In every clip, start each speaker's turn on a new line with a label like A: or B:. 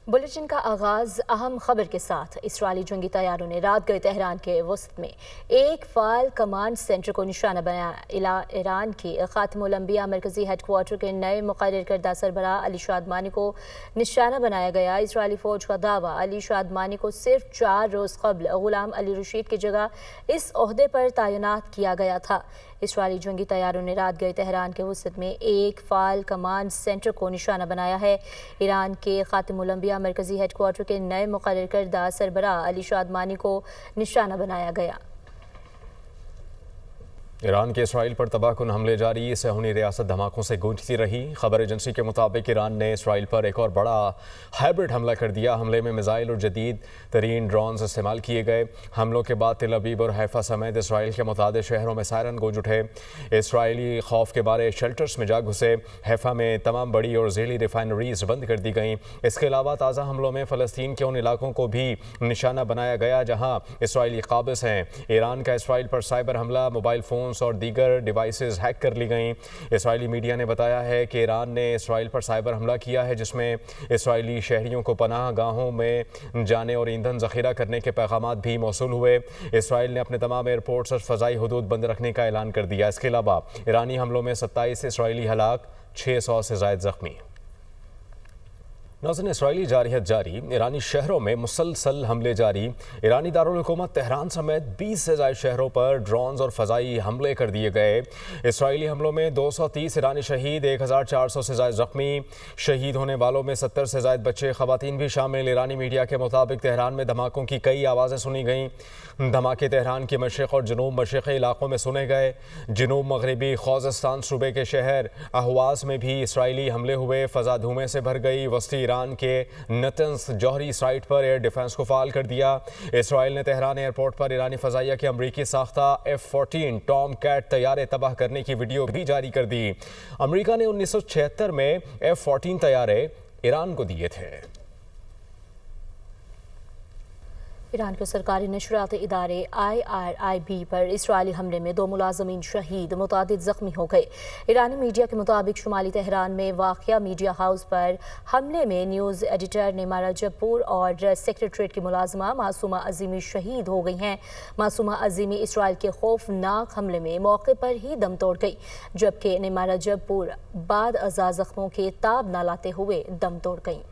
A: Bulletin का आगाज अहम खबर के साथ। इसराइली जंगी तैयारों ने रात गए तेहरान के वसत में एक फाल कमांड सेंटर को निशाना बनाया। ईरान की खातिमुल अंबिया मरकजी हेडक्वार्टर के नए मुकर्रर करदा सरबराह अली शादमानी को निशाना बनाया गया। इसराइली फौज का दावा, अली शादमानी को सिर्फ 4 रोज कबल गुलाम अली रशीद की जगह इस ओहदे पर तैनात किया गया था। इसराइली जंगी तैयारों ने रात गए तेहरान के वसत में एक फाल कमांड सेंटर को निशाना बनाया है। ईरान के खातिमुल अंबिया मरकजी हेडक्वार्टर के नए मुकर्रर करदा सरबराह अली शादमानी को निशाना बनाया गया।
B: ईरान के इसराइल पर तबाहकुन हमले जारी, सहूनी रियासत धमाकों से गूंजती रही। खबर एजेंसी के मुताबिक ईरान ने इसराइल पर एक और बड़ा हाइब्रिड हमला कर दिया। हमले में मिसाइल और जदीद तरीन ड्रोन्स इस्तेमाल किए गए। हमलों के बाद तेल अवीव और हैफा समेत इसराइल के मुतादिद शहरों में सायरन गूंज उठे। इसराइली खौफ के बारे शेल्टर्स में जा घुसे। हैफा में तमाम बड़ी और झीली रिफाइनरीज बंद कर दी गईं। इसके अलावा ताज़ा हमलों में फ़लस्तीन के उन इलाकों को भी निशाना बनाया गया जहाँ इसराइली काबिज़ हैं। ईरान का इसराइल पर साइबर हमला, मोबाइल फ़ोन और दीगर डिवाइसेस हैक कर ली गईं। इसराइली मीडिया ने बताया है कि ईरान ने इसराइल पर साइबर हमला किया है जिसमें इसराइली शहरियों को पनाह गाहों में जाने और ईंधन ज़ख़ीरा करने के पैगामात भी मौसूल हुए। इसराइल ने अपने तमाम एयरपोर्ट्स और फ़ज़ाई हदूद बंद रखने का ऐलान कर दिया। इसके अलावा ईरानी हमलों में 27 इसराइली हलाक, 600 से ज़ायद ज़ख्मी। नाज़रीन, इसराइली जारहियत जारी, ईरानी शहरों में मुसलसल हमले जारी। ईरानी दारुल हुकूमत तेहरान समेत 20 से ज़ायद शहरों पर ड्रोन्स और फ़ज़ाई हमले कर दिए गए। इसराइली हमलों में 230 ईरानी शहीद, 1400 से ज़ायद ज़ख्मी। शहीद होने वालों में 70 से ज़ायद बच्चे, ख़वातीन भी शामिल। ईरानी मीडिया के मुताबिक तेहरान में धमाकों की कई आवाज़ें सुनी गईं। धमाके तेहरान के मशरिक़ और जनूब मशरिक़ी इलाकों में सुने गए। जनूब मगरबी खोज़स्तान सूबे के शहर अहवाज़ में भी इसराइली हमले हुए। फ़ज़ा धुएँ से भर गई। वस्ती ईरान के नतन्स जौहरी साइट पर एयर डिफेंस को फाल कर दिया। इसराइल ने तेहरान एयरपोर्ट पर ईरानी फ़ज़ाइया के अमरीकी साख्ता F-14 टॉम कैट तैयारे तबाह करने की वीडियो भी जारी कर दी। अमरीका ने 1976 में F-14 तैयारे ईरान को दिए थे।
A: ईरान के सरकारी नशरियाती इदारे IRIB पर इसराइली हमले में 2 मुलाजमीन शहीद, मुतादिद ज़ख्मी हो गए। ईरानी मीडिया के मुताबिक शुमाली तेहरान में वाक़या मीडिया हाउस पर हमले में न्यूज़ एडिटर नेमा रजबपुर और सेक्रेटरीट की मुलाजमा मासूमा अज़ीमी शहीद हो गई हैं। मासूमा अज़ीमी इसराइल के खौफनाक हमले में मौके पर ही दम तोड़ गई, जबकि नेमा रजबपुर बाद अज़ा ज़ख्मों के ताब न लाते हुए दम तोड़ गईं।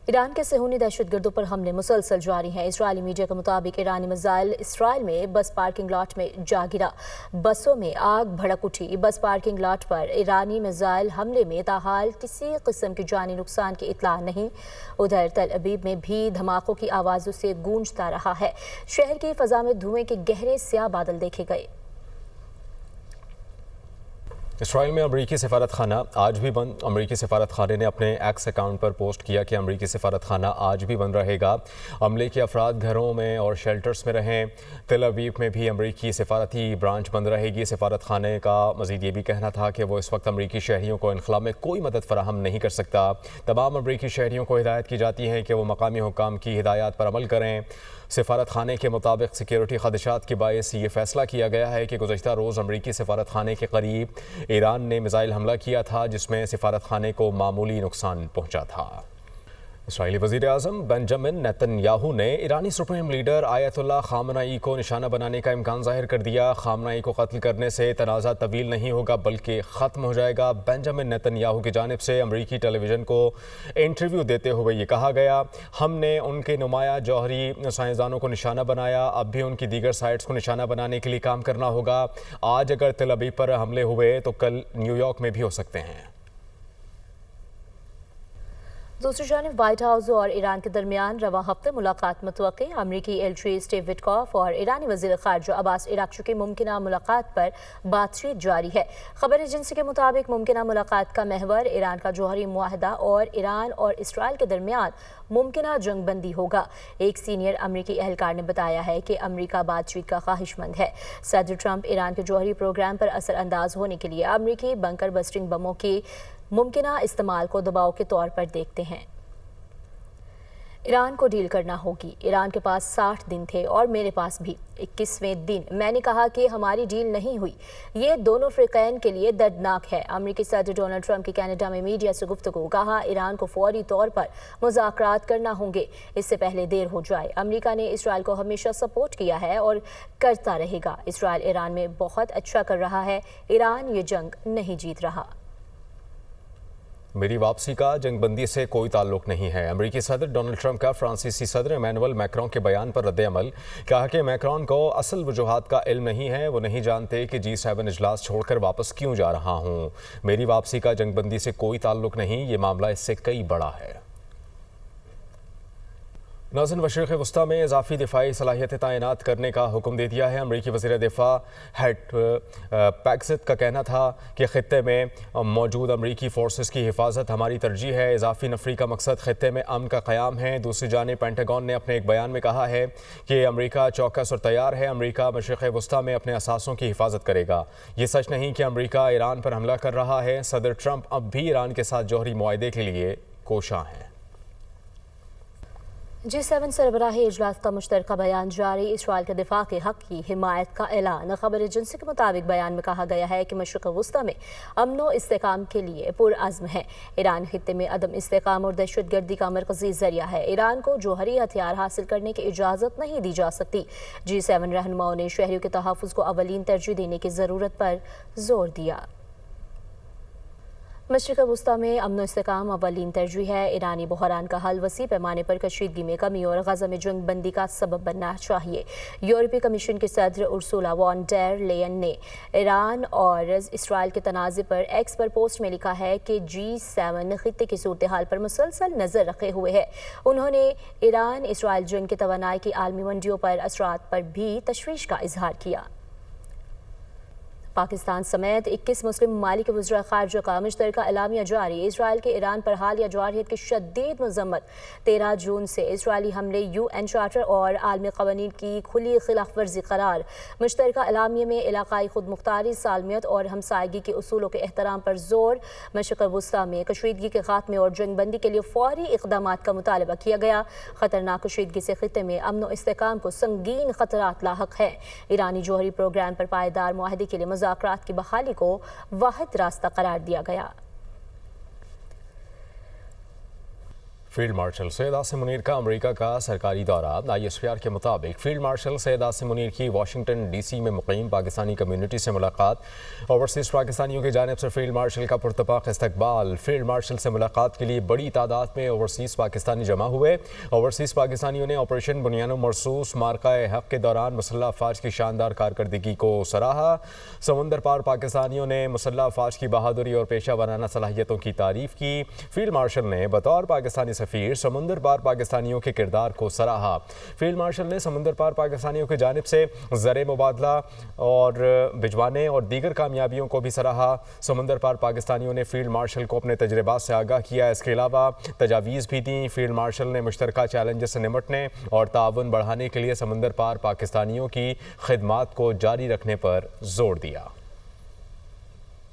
A: ईरान के सहूनी दहशतगर्दों पर हमले मुसलसल जारी हैं। इसराइली मीडिया के मुताबिक ईरानी मिसाइल इसराइल में बस पार्किंग लॉट में जा गिरा। बसों में आग भड़क उठी। बस पार्किंग लॉट पर ईरानी मिसाइल हमले में ताहाल किसी किस्म की जानी नुकसान की इत्तला नहीं। उधर तेल अवीव में भी धमाकों की आवाज़ों से गूंजता रहा है। शहर की फ़ज़ा में धुएं के गहरे स्याह बादल देखे गए।
B: इसराइल में अमरीकी सफारत खाना आज भी बंद। अमरीकी सफारत खाने ने अपने एक्स अकाउंट पर पोस्ट किया कि अमरीकी सफारत खाना आज भी बंद रहेगा। अमले के अफराद घरों में और शेल्टर्स में रहें। तेल अवीव में भी अमरीकी सफारती ब्रांच बंद रहेगी। सफारत खाने का मज़ीद ये भी कहना था कि वो इस वक्त अमरीकी शहरियों को इनखला में कोई मदद फराहम नहीं कर सकता। तमाम अमरीकी शहरियों को हिदायत की जाती है कि वो मकामी हुक्काम की हिदायत पर अमल करें। सफारत खाने के मुताबिक सिक्योरिटी खदशात के बायस ये फैसला किया गया है कि गुज़श्ता रोज़ अमरीकी सफारत खाने के करीब ईरान ने मिसाइल हमला किया था जिसमें सफारत खाने को मामूली नुकसान पहुंचा था। इसराइली वज़ीर आज़म बेंजामिन नेतन्याहू ने ईरानी सुप्रीम लीडर आयतुल्लाह खामनाई को निशाना बनाने का इम्कान ज़ाहिर कर दिया। खामनाई को कत्ल करने से तनाज़ा तवील नहीं होगा बल्कि ख़त्म हो जाएगा। बेंजामिन नेतन्याहू की जानिब से अमरीकी टेलीविज़न को इंटरव्यू देते हुए ये कहा गया, हमने उनके नुमाया जौहरी साइंसदानों को निशाना बनाया, अब भी उनकी दीगर साइट्स को निशाना बनाने के लिए काम करना होगा। आज अगर तेल अवीव पर हमले हुए तो कल न्यूयॉर्क में भी हो सकते हैं।
A: दूसरी जानिब व्हाइट हाउस और ईरान के दरमियान रवां हफ्ते मुलाकात मुतवक्के। अमरीकी एल्ची स्टीव विटकॉफ और ईरानी वज़ीर ख़ारिजा अब्बास इराक़ची की मुमकिना मुलाकात पर बातचीत जारी है। खबर एजेंसी के मुताबिक मुमकिना मुलाकात का महवर ईरान का जौहरी मुआहदा और ईरान और इसराइल के दरमियान मुमकिना जंगबंदी होगा। एक सीनियर अमरीकी एहलकार ने बताया है कि अमरीका बातचीत का ख्वाहिशमंद है। सदर ट्रंप ईरान के जौहरी प्रोग्राम पर असर अंदाज होने के लिए अमरीकी बंकर बस्टिंग बमों की मुमकिना इस्तेमाल को दबाव के तौर पर देखते हैं। ईरान को डील करना होगी। ईरान के पास 60 दिन थे और मेरे पास भी 21वें दिन मैंने कहा कि हमारी डील नहीं हुई। ये दोनों फ़रीक़ैन के लिए दर्दनाक है। अमेरिकी सदर डोनाल्ड ट्रंप की कनाडा में मीडिया से गुफ्तगू। कहा ईरान को फौरी तौर पर मुज़ाकरात करना होंगे, इससे पहले देर हो जाए। अमेरिका ने इसराइल को हमेशा सपोर्ट किया है और करता रहेगा। इसराइल ईरान में बहुत अच्छा कर रहा है। ईरान ये जंग नहीं जीत रहा।
B: मेरी वापसी का जंगबंदी से कोई ताल्लुक नहीं है। अमेरिकी सदर डोनाल्ड ट्रंप का फ्रांसीसी सदर इमैनुअल मैक्रोन के बयान पर रद्द-ए-अमल। कहा कि मैक्रोन को असल वजूहात का इल्म नहीं है, वो नहीं जानते कि G7 इजलास छोड़कर वापस क्यों जा रहा हूँ। मेरी वापसी का जंगबंदी से कोई ताल्लुक नहीं, ये मामला इससे कई बड़ा है। नाज़रीन, मशरिक़ वस्ता में इजाफी दिफाई सलाहियतें तैनात करने का हुक्म दे दिया है। अमरीकी वज़ीर दिफा हेड पैक्सित का कहना था कि ख़ित्ते में मौजूद अमरीकी फोर्सेस की हिफाजत हमारी तरजीह है। इजाफी नफरी का मकसद ख़ित्ते में अमन का क़याम है। दूसरी जानिब पेंटागन ने अपने एक बयान में कहा है कि अमरीका चौकस और तैयार है। अमरीका मशरिक़ वस्ता में अपने असासों की हिफाजत करेगा। ये सच नहीं कि अमरीका ईरान पर हमला कर रहा है। सदर ट्रंप अब भी ईरान के साथ जौहरी मुआहदे के लिए कोशां हैं।
A: G7 सरबराही इजलास का मुश्तरका बयान जारी। इसराइल के दिफा के हक़ की हिमायत का ऐलान। खबर एजेंसी के मुताबिक बयान में कहा गया है कि मशरिक़ वस्ता में अमन व इस्तेकाम के लिए पुरअज़्म है। ईरान खित्ते में अदम इस्तेकाम और दहशतगर्दी का मरकज़ी ज़रिया है। ईरान को जौहरी हथियार हासिल करने की इजाज़त नहीं दी जा सकती। G7 रहनुमाओं ने शहरियों के तहफ़्फ़ुज़ को अवलीन तरजीह देने की ज़रूरत पर जोर दिया। मशरिक़ वस्ता में अमन इस्तेकाम अवलीन तरजीह है। ईरानी बहरान का हल वसी पैमाने पर कशीदगी में कमी और गज़ा में जंग बंदी का सबब बनना चाहिए। यूरोपीय कमीशन के सदर उर्सुला वॉन डेर लेयन ने ईरान और इसराइल के तनाज़े पर एक्स पर पोस्ट में लिखा है कि G7 खित्ते की सूरत हाल पर मुसलसल नज़र रखे हुए है। उन्होंने ईरान इसराइल जंग की तवानाई की आलमी मंडियों पर असरात पर भी तशवीश का इजहार किया। पाकिस्तान समेत 21 मुस्लिम ममालिक के वज़ीर ख़ारिजा का मुश्तरका एलामिया जारी। इसराइल के ईरान पर हालिया जवारियत की शदीद मज़म्मत। 13 जून से इसराइली हमले UN चार्टर और आलमी क़वानीन की खुली खिलाफ वर्जी करार। मुश्तरका एलामिया में इलाक़ाई खुद मुख्तारी, सालमियत और हमसायगी के उसूलों के एहतराम पर जोर। मशरिक़ वस्ता में कशीदगी के खात्मे और जंगबंदी के लिए फ़ौरी इक़दामात का मुतालबा किया गया। ख़तरनाक कशीदगी से खित्ते में अमन व इस्तेकाम को संगीन ख़तरात लाहक है। ईरानी जौहरी प्रोग्राम पर पायदार मुआहदे के लिए मुज़ाकरात की बहाली को वाहिद रास्ता करार दिया गया।
B: फील्ड मार्शल सैयद आसिम मुनीर का अमेरिका का सरकारी दौरा। ISPR के मुताबिक फील्ड मार्शल सैयद आसिम मुनीर की वाशिंगटन DC में मुक़ीम पाकिस्तानी कम्यूनिटी से मुलाकात। ओवरसीज़ पाकिस्तानियों की जानिब से फील्ड मार्शल का पुरतपाक इस्तकबाल। फील्ड मार्शल से मुलाकात के लिए बड़ी तादाद में ओवरसीज़ पाकिस्तानी जमा हुए। ओवरसीज़ पाकिस्तानियों ने ऑपरेशन बुनियानो मरसूस मार्का-ए हक़ के दौरान मुसल्लह अफ़वाज की शानदार कारकर्दगी को सराहा। समुंदर पार पाकिस्तानियों ने मुसल्लह अफ़वाज की बहादुरी और पेशा वाराना सलाहियतों की तारीफ़ की। फील्ड मार्शल ने बतौर पाकिस्तानी सफ़ीर समुंदर पार पाकिस्तानियों के किरदार को सराहा। फील्ड मार्शल ने समुंदर पार पाकिस्तानियों की जानिब से ज़र मुबादला और भिजवाने और दीगर कामयाबियों को भी सराहा। समुंदर पार पाकिस्तानियों ने फील्ड मार्शल को अपने तजर्बात से आगाह किया। इसके अलावा तजावीज़ भी दी। फील्ड मार्शल ने मुश्तरका चैलेंजेस से निपटने और ताउन बढ़ाने के लिए समुंदर पार पाकिस्तानियों की खिदमात को जारी रखने पर जोर दिया।